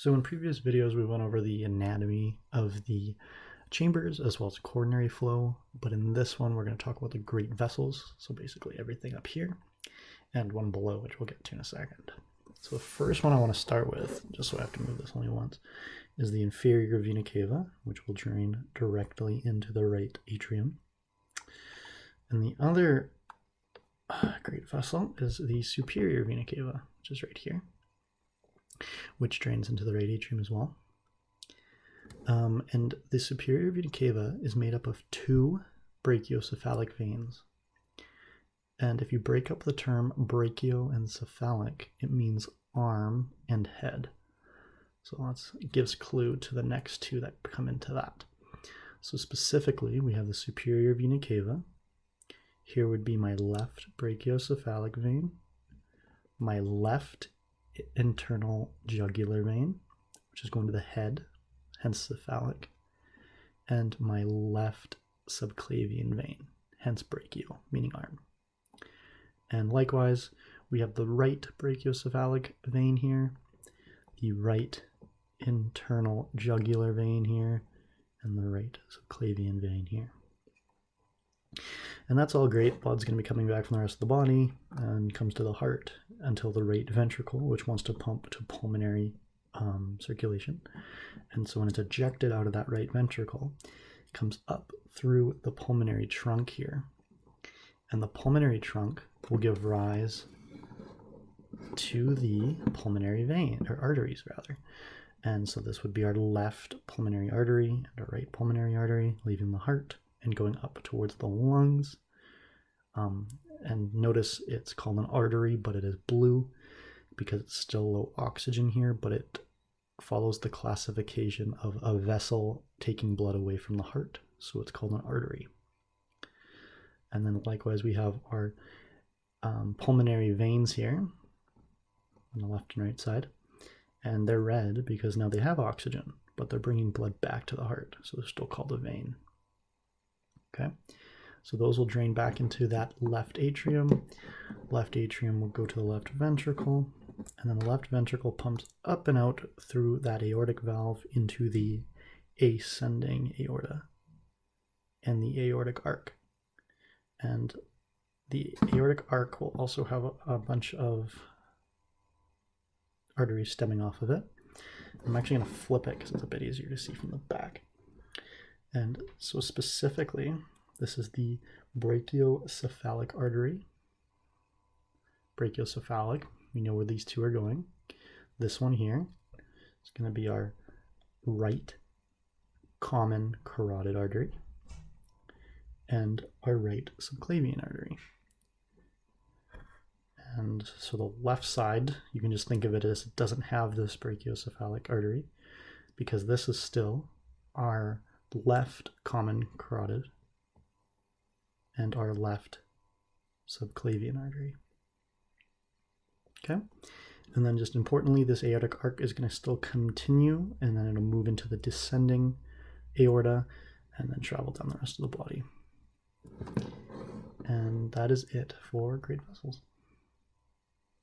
So in previous videos, we went over the anatomy of the chambers as well as coronary flow, but in this one, we're going to talk about the great vessels. So basically everything up here and one below, which we'll get to in a second. So the first one I want to start with, just so I have to move this only once, is the inferior vena cava, which will drain directly into the right atrium. And the other great vessel is the superior vena cava, which is right here, which drains into the right atrium as well. And the superior vena cava is made up of two brachiocephalic veins. And if you break up the term brachio and cephalic, it means arm and head. So it gives clue to the next two that come into that. So specifically, we have the superior vena cava. Here would be my left brachiocephalic vein, my left internal jugular vein, which is going to the head, hence cephalic, and my left subclavian vein, hence brachial, meaning arm. And likewise, we have the right brachiocephalic vein here, the right internal jugular vein here, and the right subclavian vein here. And that's all great. Blood's going to be coming back from the rest of the body and comes to the heart until the right ventricle, which wants to pump to pulmonary circulation. And so when it's ejected out of that right ventricle, it comes up through the pulmonary trunk here. And the pulmonary trunk will give rise to the pulmonary vein, or arteries rather. And so this would be our left pulmonary artery and our right pulmonary artery, leaving the heart and going up towards the lungs. And notice it's called an artery, but it is blue because it's still low oxygen here, but it follows the classification of a vessel taking blood away from the heart. So it's called an artery. And then likewise, we have our pulmonary veins here on the left and right side. And they're red because now they have oxygen, but they're bringing blood back to the heart. So they're still called a vein. Okay, so those will drain back into that left atrium. Left atrium will go to the left ventricle, and then the left ventricle pumps up and out through that aortic valve into the ascending aorta and the aortic arc. And the aortic arc will also have a bunch of arteries stemming off of it. I'm actually going to flip it because it's a bit easier to see from the back. And so specifically, this is the brachiocephalic artery. Brachiocephalic, we know where these two are going. This one here is going to be our right common carotid artery and our right subclavian artery. And so the left side, you can just think of it as it doesn't have this brachiocephalic artery because this is still our left common carotid and our left subclavian artery. Okay, and then just importantly, this aortic arc is going to still continue, and then it'll move into the descending aorta and then travel down the rest of the body. And that is it for great vessels.